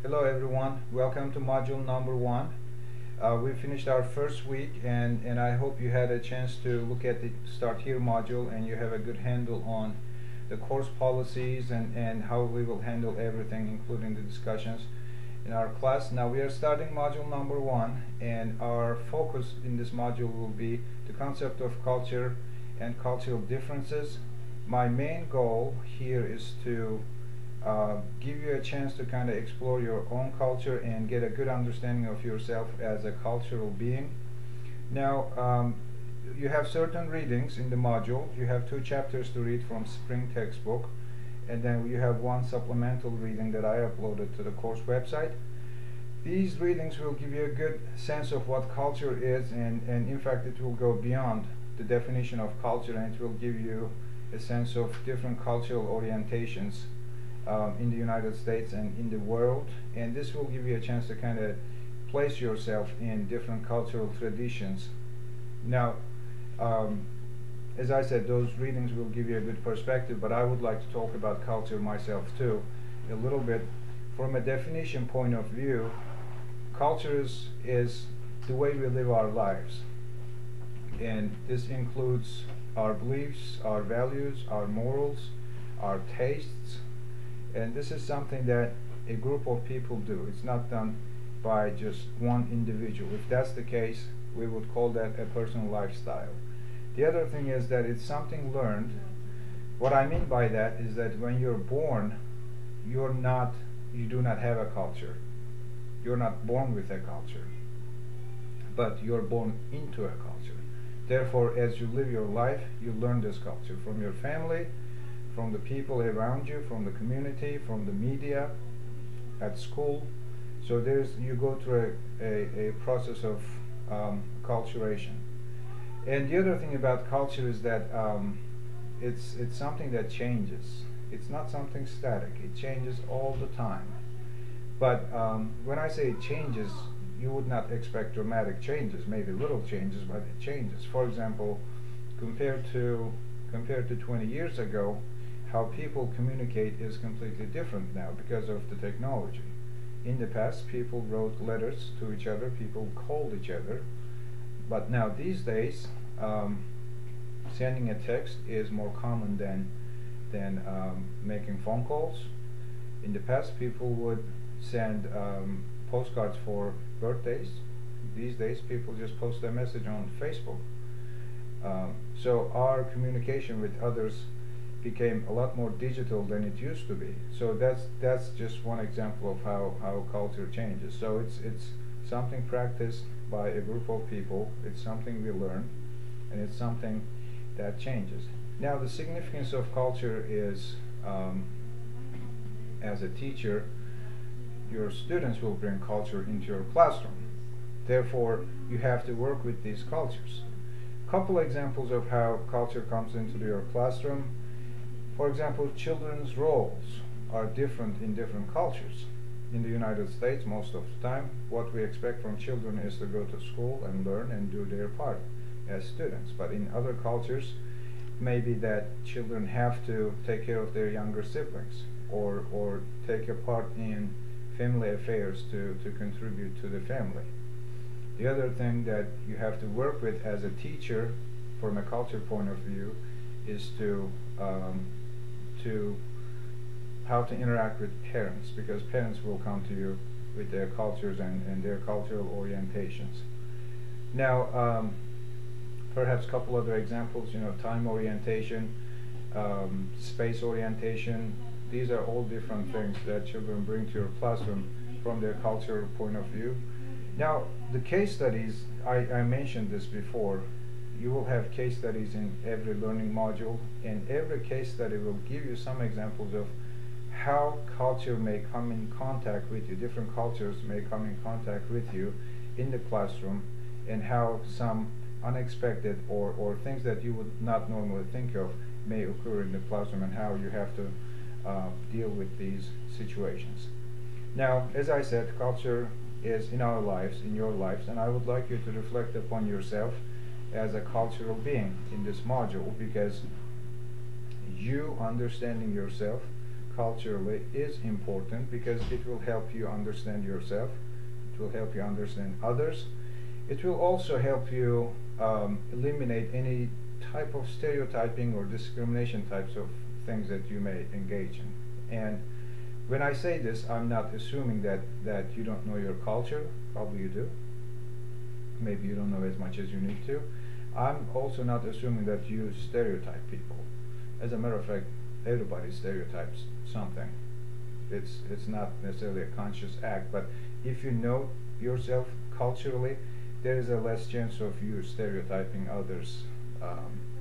Hello everyone, welcome to module number 1. We finished our first week and I hope you had a chance to look at the Start Here module and you have a good handle on the course policies and how we will handle everything, including the discussions in our class. Now we are starting module number 1, and our focus in this module will be the concept of culture and cultural differences. My main goal here is to give you a chance to kind of explore your own culture and get a good understanding of yourself as a cultural being. Now, you have certain readings in the module. You have 2 chapters to read from spring textbook, and then you have 1 supplemental reading that I uploaded to the course website. These readings will give you a good sense of what culture is, and in fact it will go beyond the definition of culture, and it will give you a sense of different cultural orientations in the United States and in the world, and this will give you a chance to kind of place yourself in different cultural traditions. Now, as I said, those readings will give you a good perspective, but I would like to talk about culture myself too a little bit. From a definition point of view, culture is the way we live our lives, and this includes our beliefs, our values, our morals, our tastes. And this is something that a group of people do. It's not done by just one individual. If that's the case, we would call that a personal lifestyle. The other thing is that it's something learned. What I mean by that is that when you're born, you do not have a culture. You're not born with a culture, but you're born into a culture. Therefore, as you live your life, you learn this culture from your family, from the people around you, from the community, from the media, at school. So you go through a process of culturation. And the other thing about culture is that it's something that changes. It's not something static. It changes all the time. But when I say it changes, you would not expect dramatic changes, maybe little changes, but it changes. For example, compared to 20 years ago, how people communicate is completely different now because of the technology. In the past, people wrote letters to each other, people called each other, but now these days, sending a text is more common than making phone calls. In the past, people would send postcards for birthdays. These days, people just post a message on Facebook. So our communication with others became a lot more digital than it used to be. So that's just one example of how culture changes. So it's something practiced by a group of people, it's something we learn, and it's something that changes. Now the significance of culture is, as a teacher, your students will bring culture into your classroom. Therefore, you have to work with these cultures. Couple examples of how culture comes into your classroom. For example, children's roles are different in different cultures. In the United States, most of the time, what we expect from children is to go to school and learn and do their part as students. But in other cultures, maybe that children have to take care of their younger siblings or take a part in family affairs to contribute to the family. The other thing that you have to work with as a teacher from a culture point of view is to how to interact with parents, because parents will come to you with their cultures and their cultural orientations. Now, perhaps a couple other examples, time orientation, space orientation. These are all different things that children bring to your classroom from their cultural point of view. Now, the case studies, I mentioned this before. You will have case studies in every learning module, and every case study will give you some examples of how culture may come in contact with you, different cultures may come in contact with you in the classroom, and how some unexpected or things that you would not normally think of may occur in the classroom, and how you have to deal with these situations. Now, as I said, culture is in our lives, in your lives, and I would like you to reflect upon yourself as a cultural being in this module, because you understanding yourself culturally is important because it will help you understand yourself, it will help you understand others, it will also help you eliminate any type of stereotyping or discrimination types of things that you may engage in. And when I say this, I'm not assuming that you don't know your culture. Probably you do. Maybe you don't know as much as you need to. I'm also not assuming that you stereotype people. As a matter of fact, everybody stereotypes something. It's not necessarily a conscious act, but if you know yourself culturally, there is a less chance of you stereotyping others.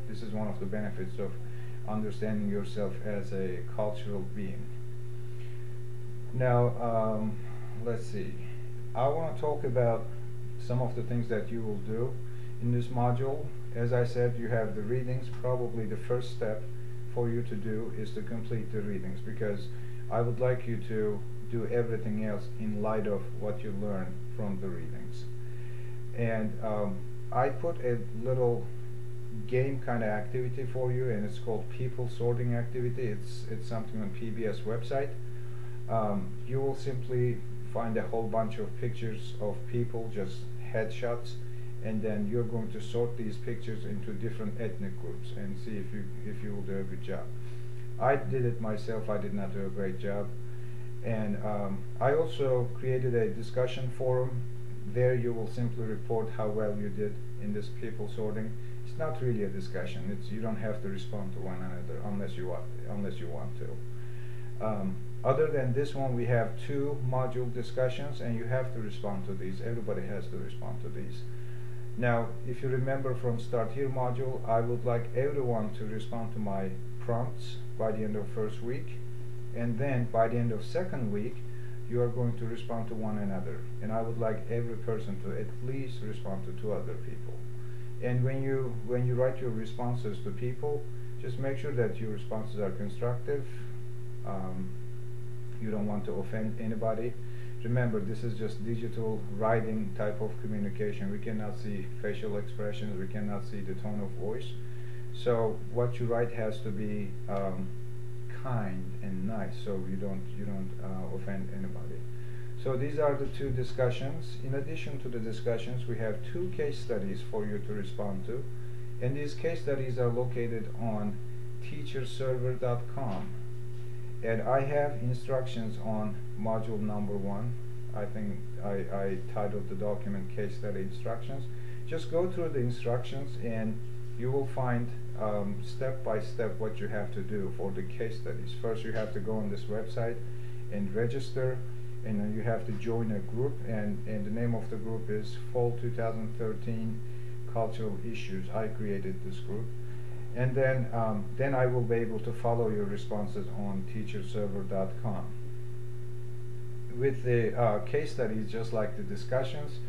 This is one of the benefits of understanding yourself as a cultural being. Now, let's see. I want to talk about some of the things that you will do in this module. As I said, you have the readings. Probably the first step for you to do is to complete the readings, because I would like you to do everything else in light of what you learn from the readings. And I put a little game kind of activity for you, and it's called people sorting activity. It's something on PBS website. You will simply find a whole bunch of pictures of people, just headshots, and then you're going to sort these pictures into different ethnic groups and see if you will do a good job. I did it myself. I did not do a great job. And I also created a discussion forum. There you will simply report how well you did in this people sorting. It's not really a discussion. You don't have to respond to one another unless you want to. Other than this one, we have 2 module discussions, and you have to respond to these. Everybody has to respond to these. Now, if you remember from Start Here module, I would like everyone to respond to my prompts by the end of first week, and then by the end of second week, you are going to respond to one another. And I would like every person to at least respond to 2 other people. And when you write your responses to people, just make sure that your responses are constructive. You don't want to offend anybody. Remember, this is just digital writing type of communication. We cannot see facial expressions, we cannot see the tone of voice. So what you write has to be kind and nice, so you don't offend anybody. So these are the 2 discussions. In addition to the discussions, we have 2 case studies for you to respond to, and these case studies are located on teacherserver.com. And I have instructions on module number 1. I think I titled the document Case Study Instructions. Just go through the instructions and you will find step by step what you have to do for the case studies. First, you have to go on this website and register, and then you have to join a group, and the name of the group is Fall 2013 Cultural Issues. I created this group. And then I will be able to follow your responses on teacherserver.com. With the case studies, just like the discussions,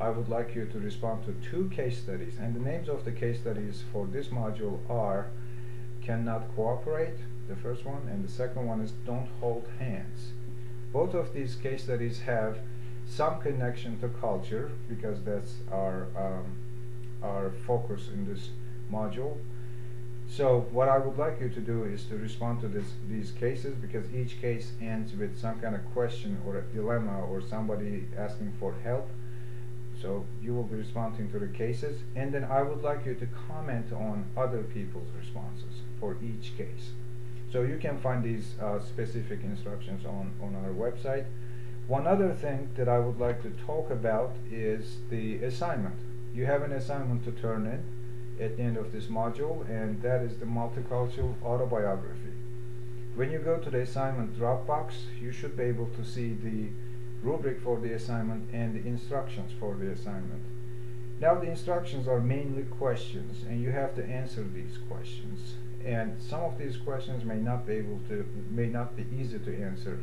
I would like you to respond to 2 case studies. And the names of the case studies for this module are Cannot Cooperate, the first one, and the second one is Don't Hold Hands. Both of these case studies have some connection to culture, because that's our focus in this module. So what I would like you to do is to respond to these cases, because each case ends with some kind of question or a dilemma or somebody asking for help. So you will be responding to the cases, and then I would like you to comment on other people's responses for each case. So you can find these specific instructions on our website. One other thing that I would like to talk about is the assignment. You have an assignment to turn in at the end of this module, and that is the multicultural autobiography. When you go to the assignment Dropbox, you should be able to see the rubric for the assignment and the instructions for the assignment. Now the instructions are mainly questions, and you have to answer these questions. And some of these questions may not be easy to answer.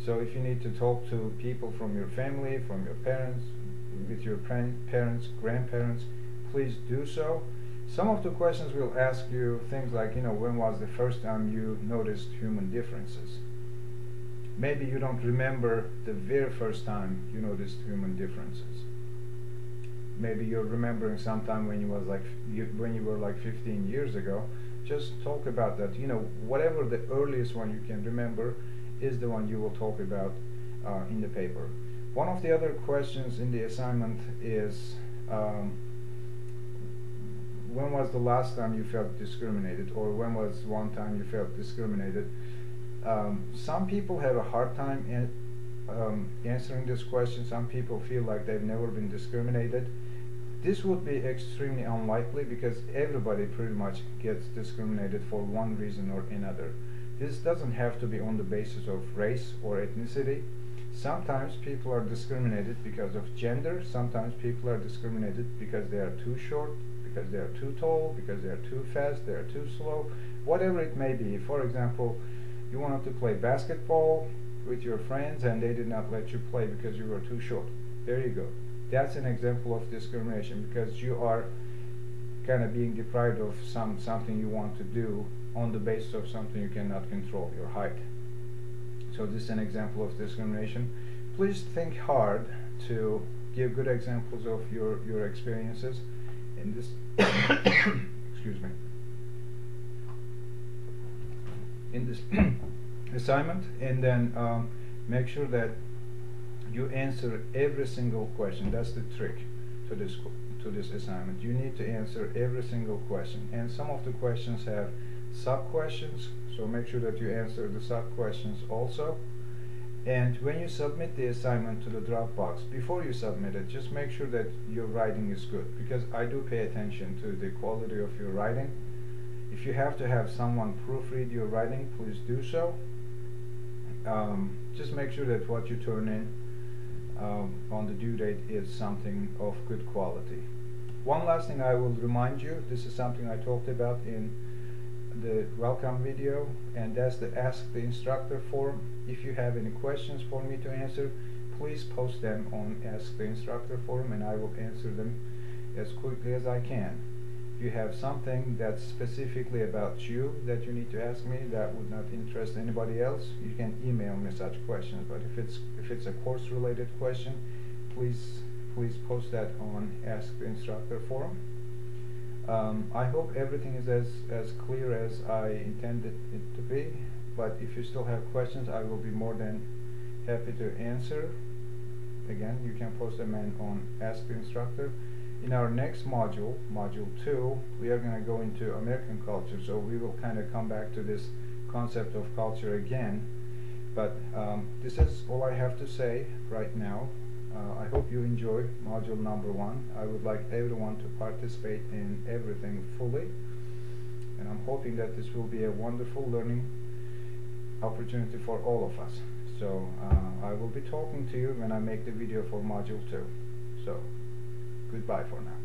So if you need to talk to people from your family, from your parents, with your parents, grandparents, please do so. Some of the questions will ask you things like, when was the first time you noticed human differences? Maybe you don't remember the very first time you noticed human differences. Maybe you're remembering sometime when you were like 15 years ago, just talk about that. Whatever the earliest one you can remember is the one you will talk about in the paper. One of the other questions in the assignment is, when was the last time you felt discriminated, or when was one time you felt discriminated? Some people have a hard time answering this question. Some people feel like they've never been discriminated. This would be extremely unlikely, because everybody pretty much gets discriminated for one reason or another. This doesn't have to be on the basis of race or ethnicity. Sometimes people are discriminated because of gender. Sometimes people are discriminated because they are too short, because they are too tall, because they are too fast, they are too slow, whatever it may be. For example, you wanted to play basketball with your friends and they did not let you play because you were too short. There you go. That's an example of discrimination, because you are kind of being deprived of something you want to do on the basis of something you cannot control, your height. So this is an example of discrimination. Please think hard to give good examples of your experiences in this excuse me, in this assignment, and then make sure that you answer every single question. That's the trick to this assignment. You need to answer every single question, and some of the questions have sub-questions, so make sure that you answer the sub-questions also. And when you submit the assignment to the Dropbox, before you submit it, just make sure that your writing is good, because I do pay attention to the quality of your writing. If you have to have someone proofread your writing, please do so. Just make sure that what you turn in on the due date is something of good quality. One last thing I will remind you, this is something I talked about in the welcome video, and that's the Ask the Instructor forum. If you have any questions for me to answer, please post them on Ask the Instructor forum, and I will answer them as quickly as I can. If you have something that's specifically about you that you need to ask me that would not interest anybody else, you can email me such questions. But if it's a course related question, please post that on Ask the Instructor forum. I hope everything is as clear as I intended it to be, but if you still have questions, I will be more than happy to answer. Again, you can post them on Ask the Instructor. In our next module, Module 2, we are going to go into American culture, so we will kind of come back to this concept of culture again. But this is all I have to say right now. I hope you enjoy Module number 1. I would like everyone to participate in everything fully, and I'm hoping that this will be a wonderful learning opportunity for all of us. So I will be talking to you when I make the video for Module 2. So goodbye for now.